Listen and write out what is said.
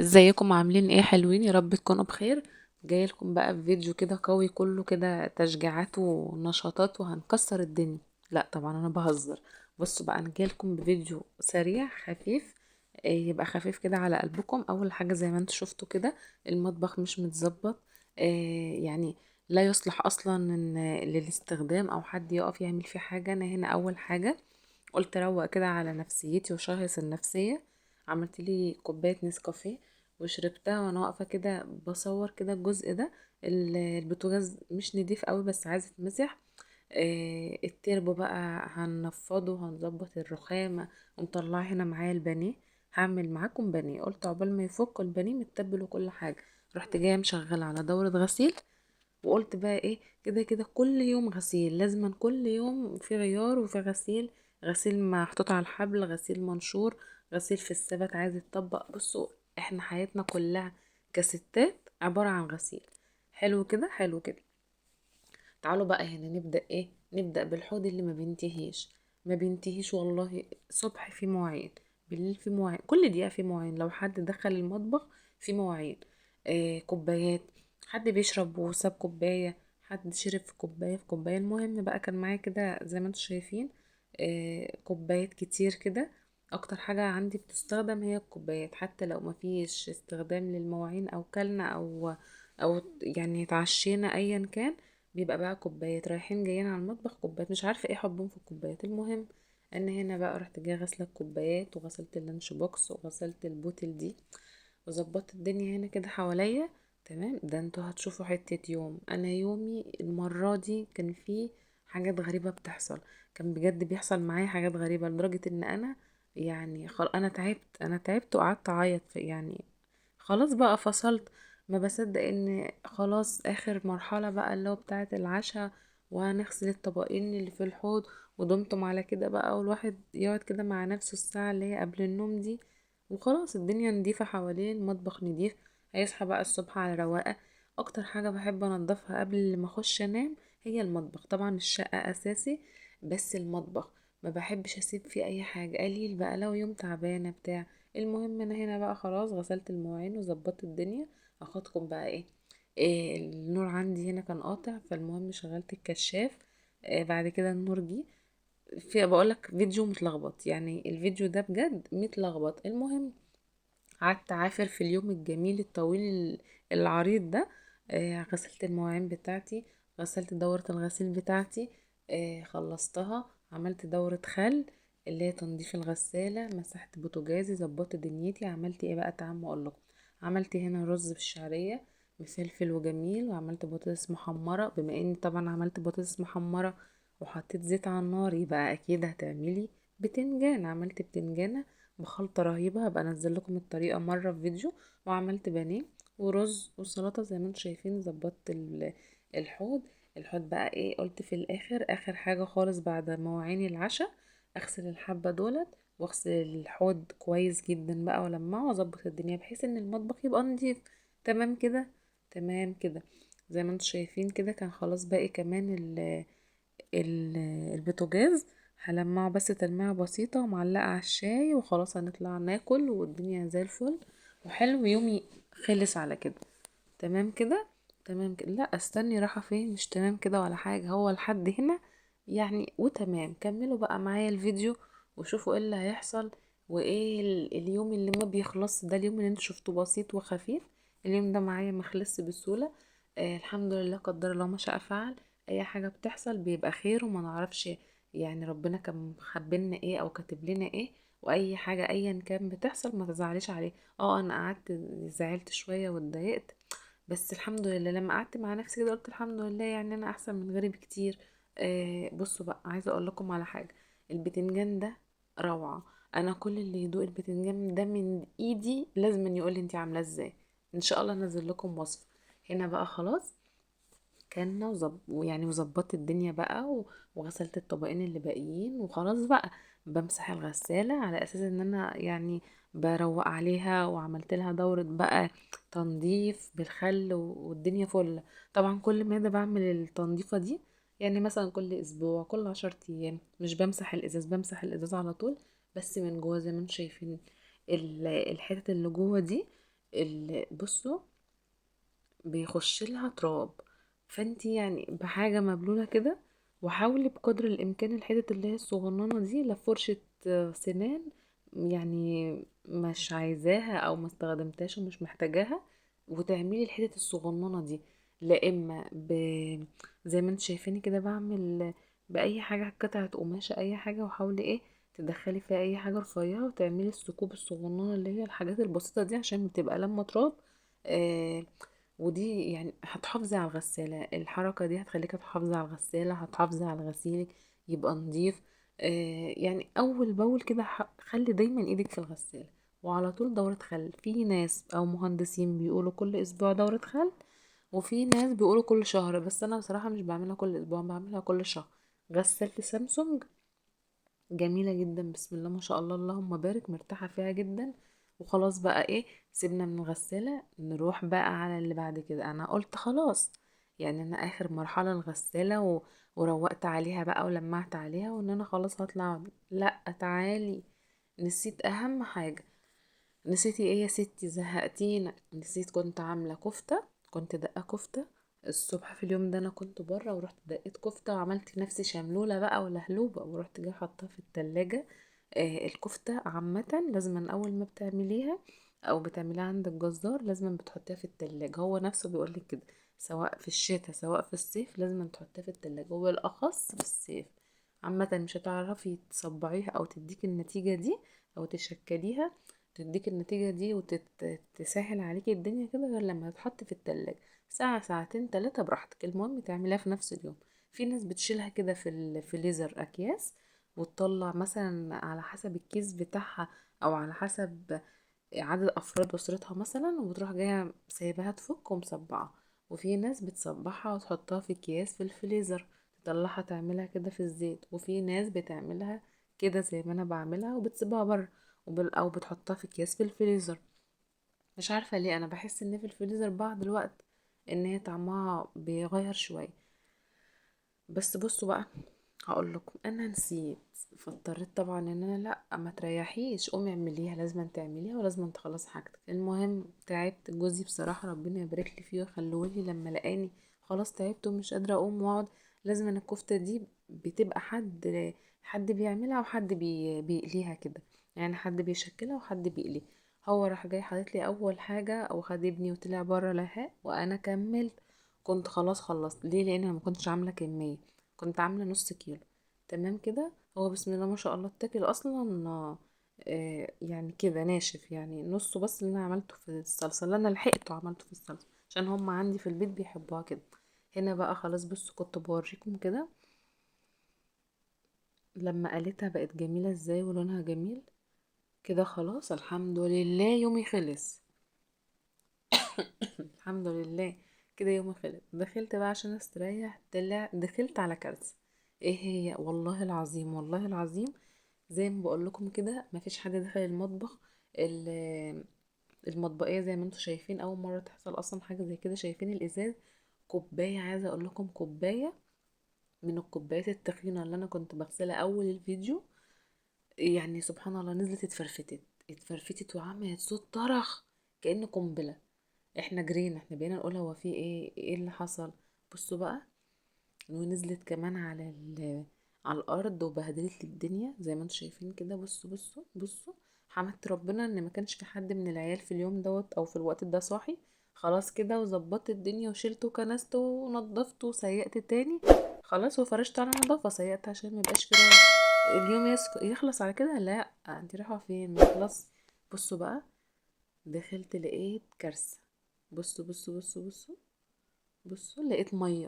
ازيكم عاملين ايه؟ حلوين يا رب تكونوا بخير. جاي لكم بقى بفيديو كده قوي، كله كده تشجيعات ونشاطات وهنكسر الدنيا. لا طبعا انا بهزر. بصوا بقى، انا جاي لكم بفيديو سريع خفيف. يبقى خفيف كده على قلبكم. اول حاجه زي ما انتوا شفتوا كده، المطبخ مش متظبط. يعني لا يصلح اصلا للاستخدام او حد يقف يعمل فيه حاجه. انا هنا اول حاجه قلت روق كده على نفسيتي وشهيص النفسية. عملت لي كوباية نسكافيه وشربتها وانا واقفة كده بصور كده الجزء ده. البوتاجاز مش نضيف قوي بس عايز يتمسح. التربو بقى هنفضه وهنظبط الرخامة. ومطلعه هنا معايا البانيه. هعمل معاكم بانيه، قلت عقبال ما يفك البانيه متبل وكل حاجة. رحت جاية مشغلة على دورة غسيل. وقلت بقى ايه، كده كده كل يوم غسيل، لازما كل يوم في غيار وفي غسيل. غسيل محطوط على الحبل، غسيل منشور، غسيل في الثبت عايز يتطبق. بصوا، احنا حياتنا كلها كستات عبارة عن غسيل. حلو كده، حلو كده. تعالوا بقى هنا نبدأ ايه، نبدأ بالحوض اللي ما بينتهيش والله. صبح في مواعين، بالليل في مواعين، كل دقيقة في مواعين. لو حد دخل المطبخ في مواعين. كوبايات، حد بيشرب وساب كوباية، حد شرب في كوباية في كوباية. المهم بقى كان معايا كده زي ما انتم شايفين. كوبايات كتير كده. اكتر حاجة عندي بتستخدم هي الكوبايات، حتى لو ما فيش استخدام للمواعين او كلنا او يعني اتعشينا ايا كان. بيبقى بقى كوبايات رايحين جايين على المطبخ، كوبايات مش عارفه ايه حبهم في الكوبايات. المهم ان هنا بقى رحت جايه غاسله الكوبايات وغسلت اللانش بوكس وغسلت البوتل دي. وظبطت الدنيا هنا كده حواليا. تمام. ده انتوا هتشوفوا حته يوم. انا يومي المره دي كان فيه حاجات غريبه بتحصل. كان بجد بيحصل معايا حاجات غريبه لدرجه ان انا يعني انا تعبت وقعدت اعيط يعني. خلاص بقى فصلت. ما بصدق ان خلاص اخر مرحلة بقى اللي هو بتاعة العشاء. وهنغسل الطبقين اللي في الحوض. ودمتم على كده بقى، والواحد يقعد كده مع نفسه الساعة اللي هي قبل النوم دي. وخلاص الدنيا نضيفة حواليه، المطبخ نضيف. هيصحى بقى الصبح على رواقة. اكتر حاجة بحب انضفها قبل ما اخش انام هي المطبخ. طبعا الشقة اساسي، بس المطبخ ما بحبش اسيب فيه اي حاجة. قليل بقى لو يوم تعبانة بتاع. المهم انا هنا بقى خلاص غسلت المواعين وظبطت الدنيا. اخدكم بقى إيه النور عندي هنا كان قاطع، فالمهم شغلت الكشاف. بعد كده النور جه. في بقولك فيديو متلخبط، يعني الفيديو ده بجد متلخبط. المهم قعدت عافر في اليوم الجميل الطويل العريض ده. غسلت المواعين بتاعتي، غسلت دورة الغسيل بتاعتي. خلصتها، عملت دورة خل اللي هي تنظيف الغسالة. مسحت بوتاجازي، ظبطت دنيتي. عملت ايه بقى تعال ما اقولكم. عملت هنا رز بالشعرية مفلفل وجميل. وعملت بطاطس محمرة. بما اني طبعا عملت بطاطس محمرة وحطيت زيت على النار، يبقى اكيد هتعملي بتنجان. عملت بتنجانة بخلطة رهيبة، هبقى انزل لكم الطريقة مرة في فيديو. وعملت بانيه ورز وسلطة زي ما انتم شايفين. ظبطت الحوض. الحوض بقى ايه، قلت في الاخر اخر حاجة خالص بعد مواعين العشاء اغسل الحبة دولت. واغسل الحوض كويس جدا بقى ولمعه واظبط الدنيا بحيث ان المطبخ يبقى نضيف. تمام كده، تمام كده. زي ما انتم شايفين كده كان خلاص باقي كمان ال- البوتاجاز. هلمعه بس تلميعة بسيطة ومعلقة على الشاي وخلاص هنطلع ناكل والدنيا زي الفل. وحلو يومي خلص على كده. تمام كده، تمام كده. لا استني، راحة فين؟ مش تمام كده ولا حاجة، هو لحد هنا يعني وتمام. كملوا بقى معايا الفيديو وشوفوا ايه اللي هيحصل. وايه اليوم اللي ما بيخلص ده، اليوم اللي انتوا شفتوه بسيط وخفيف. اليوم ده معايا مخلص بسهولة. الحمد لله، قدر الله ما شاء فعل. اي حاجة بتحصل بيبقى خير وما نعرفش يعني ربنا كان مخبلنا ايه او كاتب لنا ايه. واي حاجة ايا كان بتحصل ما تزعليش عليه. اه انا قعدت زعلت شوية واتضايقت. بس الحمد لله لما قعدت مع نفسي كده قلت الحمد لله، يعني انا احسن من غيري بكتير. بصوا بقى، عايزه اقول لكم على حاجه. البتنجان ده روعه. انا كل اللي يدوق البتنجان ده من ايدي لازم يقول لي انت عاملاه ازاي. ان شاء الله انزل لكم وصفه. هنا بقى خلاص كنا يعني وظبطت الدنيا بقى وغسلت الطبقين اللي باقيين وخلاص بقى. بمسح الغسالة على اساس ان انا يعني بروق عليها وعملت لها دورة بقى تنظيف بالخل والدنيا فل. طبعا كل ما ده بعمل التنظيفة دي، يعني مثلا كل اسبوع كل 10 ايام. مش بمسح الازاز، بمسح الازاز على طول. بس من جوه زي ما انتم شايفين الحتت اللي جوه دي بصوا بيخش لها تراب. فانتي يعني بحاجة مبلولة كده، وحاولي بقدر الامكان الحتت اللي هي الصغننة دي لفرشة سنان، يعني مش عايزاها او ما استخدمتهاش ومش محتاجاها، وتعملي الحتت الصغننة دي. لا اما زي ما انت شايفيني كده بعمل باي حاجة، قطعة قماشة اي حاجة، وحاولي ايه تدخلي فيها اي حاجة رفيعة وتعملي الثقوب الصغننة اللي هي الحاجات البسيطة دي، عشان بتبقى لما تراب. آه ودي يعني هتحافظي على الغسالة، الحركة دي هتخليك تحافظي على الغسالة، هتحافظي على غسيلك يبقى نظيف. يعني اول باول كده خلي دايما ايدك في الغسالة، وعلى طول دورة خل. في ناس او مهندسين بيقولوا كل اسبوع دورة خل، وفي ناس بيقولوا كل شهر، بس انا بصراحة مش بعملها كل اسبوع، بعملها كل شهر. غسالة سامسونج جميلة جدا، بسم الله ما شاء الله اللهم بارك، مرتاحة فيها جدا. وخلاص بقى ايه، سيبنا من الغسالة نروح بقى على اللي بعد كده. انا قلت خلاص يعني انا اخر مرحلة الغسالة وروقت عليها بقى ولمعت عليها، وان انا خلاص هطلع. لا تعالي، نسيت اهم حاجة. نسيتي ايه يا ستي؟ زهقتينا. نسيت كنت عاملة كفتة، كنت دقة كفتة الصبح. في اليوم ده انا كنت بره ورحت دقيت كفتة وعملت نفسي شملولة بقى ولهلوبة، ورحت جاي حطها في التلاجة. الكفتة عامة لازم اول ما بتعمليها او بتعمليها عند الجزار لازم بتحطيها في التلاجة، هو نفسه بيقولك كده، سواء في الشتاء سواء في الصيف لازم تحطيها في التلاجة، وبالاخص في الصيف. عامة مش هتعرفي تصبعيها او تديك النتيجة دي، او تشكليها تديك النتيجة دي وتسهل عليكي الدنيا كده، غير لما تتحط في التلاجة ساعة ساعتين تلاتة براحتك، المهم تعمليها في نفس اليوم. في ناس بتشيلها كده في الفريزر اكياس، وتطلع مثلا على حسب الكيس بتاعها، او على حسب عدد افراد اسرتها مثلا، وتروح جايه سايباها تفك ومصبعة. وفي ناس بتصبعها وتحطها في اكياس في الفريزر، تطلعها تعملها كده في الزيت. وفي ناس بتعملها كده زي ما انا بعملها وبتسيبها بره، او بتحطها في اكياس في الفريزر. مش عارفه ليه انا بحس ان في الفريزر بعض الوقت ان هي طعمها بيغير شويه. بس بصوا بقى، هقول لكم انا نسيت، فاضطريت طبعا ان انا لا ما تريحيش، قومي اعمليها، لازم تعمليها ولازم تخلصي حاجتك. المهم تعبت. جوزي بصراحه ربنا يبارك لي فيه ويخليهولي، لما لقاني خلاص تعبت ومش قادره اقوم واقعد، لازم أن الكفته دي بتبقى حد بيعملها وحد بيقليها كده، يعني حد بيشكلها وحد بيقلي. هو راح جاي حاطط لي اول حاجه، او خد ابني وطلع بره لهاء، وانا كملت. كنت خلاص خلصت ليه؟ لان انا ما كنتش عامله كميه، كنت عامله نص كيلو. تمام كده، هو بسم الله ما شاء الله التاكل اصلا يعني كده ناشف، يعني نصه بس اللي انا عملته في الصلصه، اللي انا لحقته عملته في الصلصه عشان هم عندي في البيت بيحبوها كده. هنا بقى خلاص بصوا كنت بوريكم كده لما قليتها بقت جميله ازاي ولونها جميل كده. خلاص الحمد لله يومي خلص. الحمد لله كده يومي خلص. دخلت بقى عشان استريح، طلع دخلت على كارثه. ايه هي؟ والله العظيم والله العظيم زي ما بقول لكم كده، مفيش حد دخل المطبخ. المطبقيه زي ما انتم شايفين اول مره تحصل اصلا حاجه زي كده. شايفين الازاز؟ كوبايه، عايزه اقول لكم كوبايه من الكوبايات التخينه اللي انا كنت بغسلها اول الفيديو، يعني سبحان الله نزلت اتفرفتت وعملت صوت طرخ كأنه قنبله. احنا جرينا، احنا بقينا نقول هو في ايه اللي حصل. بصوا بقى، ونزلت كمان على الارض وبهدلت لي الدنيا زي ما انتم شايفين كده. بصوا بصوا بصوا، حمدت ربنا ان ما كانش في حد من العيال في اليوم دوت او في الوقت ده صاحي. خلاص كده وظبطت الدنيا وشلته وكنسته ونضفته وسيقت تاني. خلاص وفرشت على نظافة، سيقت عشان ما يبقاش في اليوم يخلص على كده. لا انت رايحه فين؟ ما يخلص. بصوا بقى، دخلت لقيت كارثة. بصوا بصوا بصوا بصوا بصوا، لقيت مية.